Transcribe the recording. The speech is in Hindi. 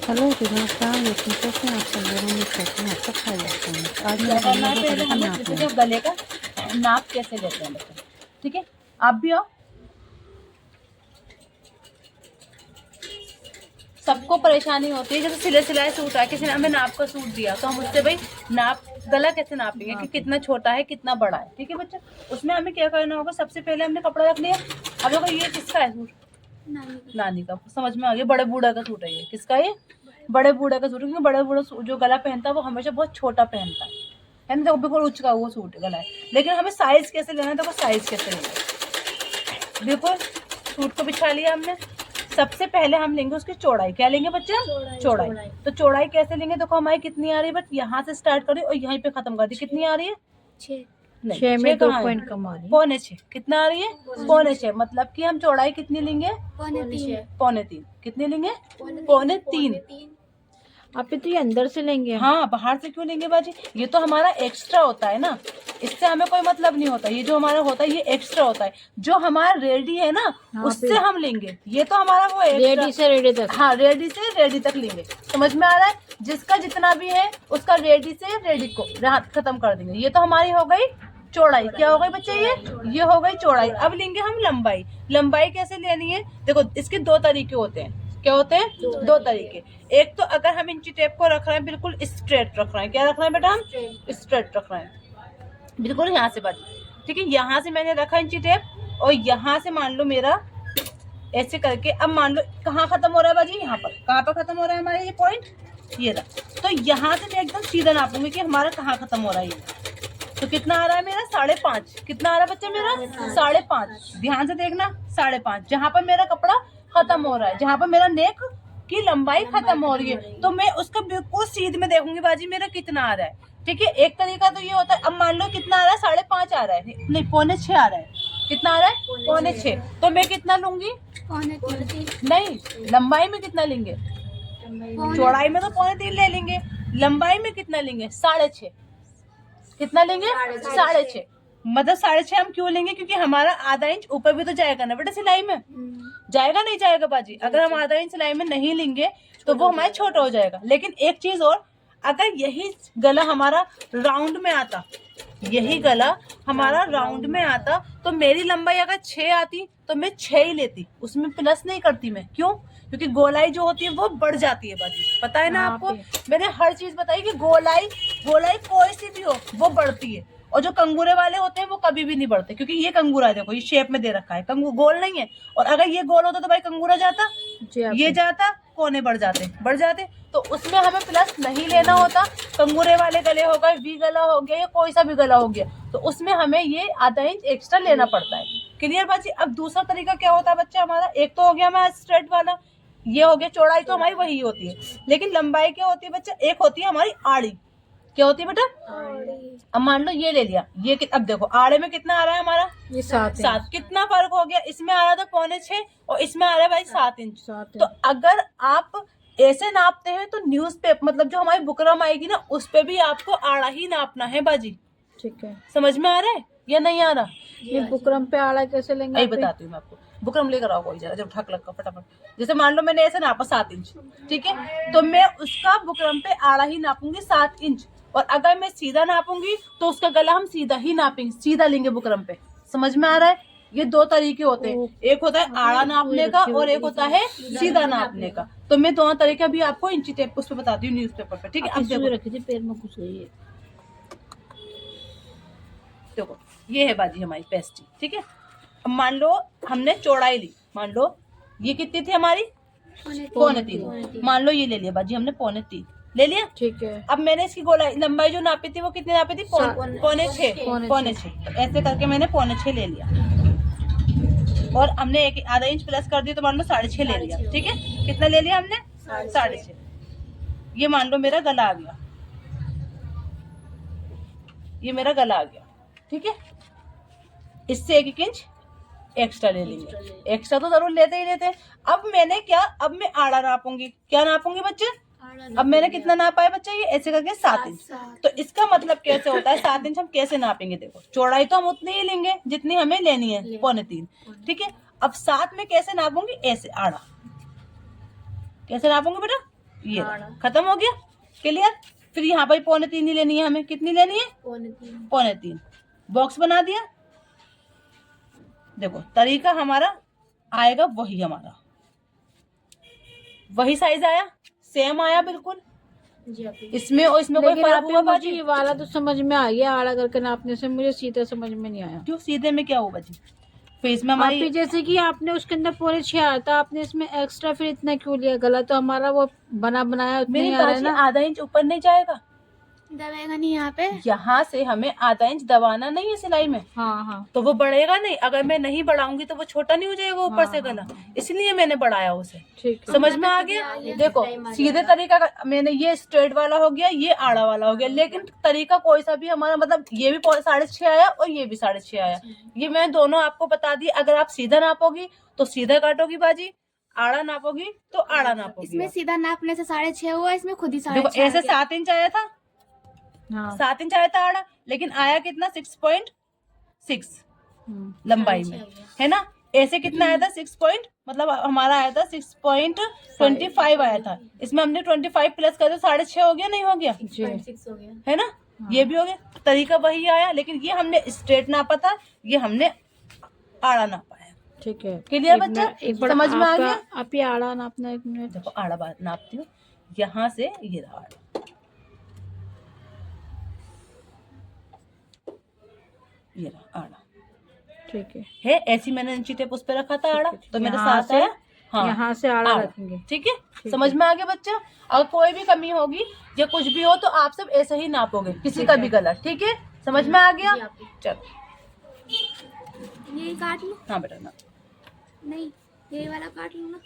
हेलो एवरीवन, अस्सलाम वालेकुम। कैसे हैं आप सब लोग? उम्मीद करते हैं आप सब खैरियत से हैं। आज मैं करना है बताऊंगी पहले गले का हमें नाप जैसे लेना। कि गले का नाप कैसे लेते हैं बच्चे। ठीक है, आप भी आओ। सबको परेशानी होती है, जैसे सिले सिलाए सूट है, किसी ने हमें नाप का सूट दिया तो हम उससे भाई नाप गला कैसे नापेंगे कि कितना छोटा है कितना बड़ा है। ठीक है बच्चे, उसमें हमें क्या करना होगा, सबसे पहले हमने कपड़ा रख लिया। अब देखो ये किसका है सूट, नानी का। समझ में आ गया, बड़े बूढ़ा का सूट है। ये किसका है? बड़े बूढ़ा का सूट है, क्योंकि बड़े बूढ़ा जो गला पहनता है वो हमेशा बहुत छोटा पहनता है ना। देखो बिल्कुल उचका हुआ सूट गला है। लेकिन हमें साइज कैसे लेना है, देखो साइज कैसे लेना। बिल्कुल सूट को बिछा लिया हमने। सबसे पहले हम लेंगे उसकी चौड़ाई। क्या लेंगे बच्चे? चौड़ाई। तो चौड़ाई कैसे लेंगे, देखो हमारी कितनी आ रही है, बट यहाँ से स्टार्ट करी और यहीं पे खत्म कर दी। कितनी आ रही है? 6 में 2 पॉइंट कम आ रही है। 6.25। कितना आ रही है? 6.25। मतलब कि हम चौड़ाई कितनी लेंगे? 3.25। कितनी लेंगे? 3.25। आप तो ये अंदर से लेंगे। हाँ, बाहर से क्यों लेंगे बाजी? ये तो हमारा एक्स्ट्रा होता है ना, इससे हमें कोई मतलब नहीं होता। ये जो हमारा होता है ये एक्स्ट्रा होता है। जो हमारा रेडी है ना उससे हम लेंगे। ये तो हमारा वो रेडी से रेडी तक। हाँ, रेडी से रेडी तक लेंगे। समझ में आ रहा है? जिसका जितना भी है उसका रेडी से रेडी को खत्म कर देंगे। ये तो हमारी हो गई चौड़ाई। क्या हो गई बच्चे? ये हो गई चौड़ाई। अब लेंगे हम लंबाई। लंबाई कैसे लेनी है, देखो इसके दो तरीके होते हैं। क्या होते हैं? दो तरीके। एक तो अगर हम इंची टेप को रख रहे हैं बिल्कुल स्ट्रेट रख रहे हैं। क्या रख रहे हैं बेटा? हम स्ट्रेट रख रहे हैं बिल्कुल यहाँ से बाजी। ठीक है, यहाँ से मैंने रखा इंची टेप और यहाँ से मान लो मेरा ऐसे करके। अब मान लो कहाँ खत्म हो रहा है बाजी? यहाँ पर। कहाँ पर खत्म हो रहा है हमारा ये पॉइंट? ये रहा। तो यहाँ से मैं एकदम सीधा नापूंगी कि हमारा कहाँ खत्म हो रहा है ये। तो कितना आ रहा है मेरा? 5.5। कितना आ रहा है बच्चा मेरा? 5.5। ध्यान से देखना, 5.5 जहाँ पर मेरा कपड़ा खत्म हो रहा है, जहाँ पर मेरा नेक की लंबाई खत्म हो रही है, तो मैं उसका बिल्कुल सीध में देखूंगी बाजी मेरा कितना आ रहा है। ठीक है, एक तरीका तो ये होता है। अब मान लो कितना आ रहा है? 5.5 आ रहा है, नहीं 6.25 आ रहा है। कितना आ रहा है? 6.25। तो मैं कितना लूंगी? नहीं, लंबाई में कितना लेंगे? चौड़ाई में तो 3.25 ले लेंगे, लंबाई में कितना लेंगे? 6.5। कितना लेंगे? 6.5। मतलब 6.5 हम क्यों लेंगे? क्योंकि हमारा आधा इंच ऊपर भी तो जाएगा ना बेटा सिलाई में। जाएगा नहीं जाएगा बाजी? अगर हम आधा इंच सिलाई में नहीं लेंगे तो वो हमारा छोटा हो जाएगा। लेकिन एक चीज और, अगर यही गला हमारा राउंड में आता, यही गला हमारा राउंड में आता तो मेरी लंबाई अगर 6 आती तो मैं 6 ही लेती, उसमें प्लस नहीं करती मैं। क्यों? क्योंकि गोलाई जो होती है वो बढ़ जाती है बाजी। पता है ना आपको, मैंने हर चीज बताई कि गोलाई कोई सी भी हो वो बढ़ती है। और जो कंगूरे वाले होते हैं वो कभी भी नहीं बढ़ते, क्योंकि ये कंगूरा है, देखो ये शेप में दे रखा है, गोल नहीं है। और अगर ये गोल होता तो भाई कंगूरा जाता, ये जाता, कोने बढ़ जाते। तो उसमें हमें प्लस नहीं लेना होता। कंगूरे वाले गले हो गए, वी गला हो गया या कोई सा भी गला हो गया, तो उसमें हमें ये आधा इंच एक्स्ट्रा लेना पड़ता है। क्लियर बाजी? अब दूसरा तरीका क्या होता है बच्चा हमारा? एक तो हो गया हमारा स्ट्रेट वाला, ये हो गया चौड़ाई तो हमारी वही होती है। लेकिन लंबाई क्या होती है बच्चा? एक होती है हमारी आड़ी। क्या होती है बेटा? अब मान लो ये ले लिया, ये अब देखो आड़े में कितना आ रहा है हमारा? ये 7। कितना फर्क हो गया? इसमें आ रहा था 6.25 और इसमें आ रहा है भाई 7 इंच। तो अगर आप ऐसे नापते हैं तो न्यूज़पेपर मतलब जो हमारी बुकरम आएगी ना उस पे भी आपको आड़ा ही नापना है बाजी। ठीक है, समझ में आ रहा है या नहीं आ रहा? ये बुकरम पे आड़ा कैसे लेंगे? यही बताती हूँ मैं आपको। बुकरम लेकर आओ कोई जरा, जब ठक लग फटाफट। जैसे मान लो मैंने ऐसे नापा 7 इंच, ठीक है, तो मैं उसका बुकरम पे आड़ा ही नापूंगी 7 इंच। और अगर मैं सीधा नापूंगी तो उसका गला हम सीधा ही नापेंगे, सीधा लेंगे बुकरम पे। समझ में आ रहा है? ये दो तरीके होते हैं, एक होता है आड़ा नापने का और एक होता है सीधा नापने का। तो मैं दोनों तरीके अभी आपको इंची टेप उस पर बताती हूँ, न्यूज़पेपर पे। ठीक है, अब देखो रखी थी पैर में घुस गई है। देखो ये है बाजी हमारी पेस्टी। ठीक है, अब मान लो हमने चौड़ाई ली, मान लो ये कितनी थी हमारी? 3.25। मान लो ये ले लिया बाजी हमने 3.25 ले लिया। ठीक है, अब मैंने इसकी गोलाई लंबाई जो नापी थी वो कितनी नापी थी? 6.25। ऐसे करके मैंने 6.25 ले लिया और हमने एक आधा इंच प्लस कर दिया तो मान लो 6.5 ले लिया। ठीक है, कितना ले लिया हमने? 6.5। ये मान लो मेरा गला आ गया, ये मेरा गला आ गया। ठीक है, इससे 1 इंच एक्स्ट्रा ले लेंगे। एक्स्ट्रा तो जरूर लेते ही लेते हैं। अब मैंने क्या, अब मैं आड़ा नापूंगी। क्या नापूंगी बच्चे? अब मैंने कितना नापा है बच्चे? ये ऐसे करके 7 इंच। तो इसका मतलब कैसे होता है 7 इंच हम कैसे नापेंगे? देखो चौड़ाई तो हम उतनी ही लेंगे जितनी हमें लेनी है, 3.25। ठीक है, अब 7 में कैसे नापूंगी? ऐसे आड़ा। कैसे नापूंगी बेटा? ये खत्म हो गया, क्लियर। फिर यहाँ पर 3.25 ही लेनी है हमें। कितनी लेनी है? 3.25। बॉक्स बना दिया। देखो तरीका हमारा आएगा वही, हमारा वही साइज आया, सेम आया बिल्कुल। इसमें और इसमें कोई फर्क हुआ बाजी? ये वाला तो समझ में आ गया, आड़ा करके नापने से मुझे सीधा समझ में नहीं आया। क्यों सीधे में क्या हुआ बाजी? फिर इसमें हमारी जैसे कि आपने उसके अंदर 6.5 आया था, आपने इसमें एक्स्ट्रा फिर इतना क्यों लिया? गला तो हमारा वो बना बनाया उतना मेरी ही आ रहा है बाजी ना। आधा इंच ऊपर नहीं जाएगा, दबाएगा नहीं यहाँ पे। यहाँ से हमें आधा इंच दबाना नहीं है सिलाई में। हाँ हाँ तो वो बढ़ेगा नहीं, अगर मैं नहीं बढ़ाऊंगी तो वो छोटा नहीं हो जाएगा ऊपर से गला, इसलिए मैंने बढ़ाया उसे। ठीक है। समझ में आ गया? देखो सीधे तरीका का मैंने ये स्ट्रेट वाला हो गया, ये आड़ा वाला हो गया, लेकिन तरीका कोई सा भी हमारा, मतलब ये भी 6.5 आया और ये भी 6.5 आया। ये मैंने दोनों आपको बता दी। अगर आप सीधा नापोगी तो सीधा काटोगी बाजी, आड़ा नापोगी तो आड़ा नापोगी। इसमें सीधा नापने से 6.5 हुआ, इसमें खुद ही 6.5। देखो ऐसे 7 इंच आया था, हाँ 7 इंच आया था आड़ा, लेकिन आया कितना? 6.6 लंबाई में, है ना। ऐसे कितना आया था? 6 मतलब हमारा आया था 6.25 आया था। इसमें हमने 25 प्लस कर दिया, 6.5 हो गया, नहीं हो गया? 6 हो गया, है ना। ये भी हो गया, तरीका वही आया, लेकिन ये हमने स्ट्रेट नापा था, ये हमने आड़ा नापा है। ठीक है। क्लियर बच्चा? समझ में आ गया? आप ये आड़ा नापना 1 मिनट। देखो आड़ा बात नापती हूँ, यहाँ से ये रहा आड़ा, ये रहा आड़ा। ठीक है ऐसी मैंने इंची टेप उस पे रखा था आड़ा, तो मेरे यहाँ साथ है। हाँ यहाँ से आड़ा आड़ा। रखेंगे। ठीक है, समझ में आ गया बच्चा? अगर कोई भी कमी होगी या कुछ भी हो तो आप सब ऐसे ही नापोगे, किसी का भी गला। ठीक है, समझ में आ गया? चलो ये काट लो। हाँ बेटा ना। नहीं, ये वाला काट लो ना।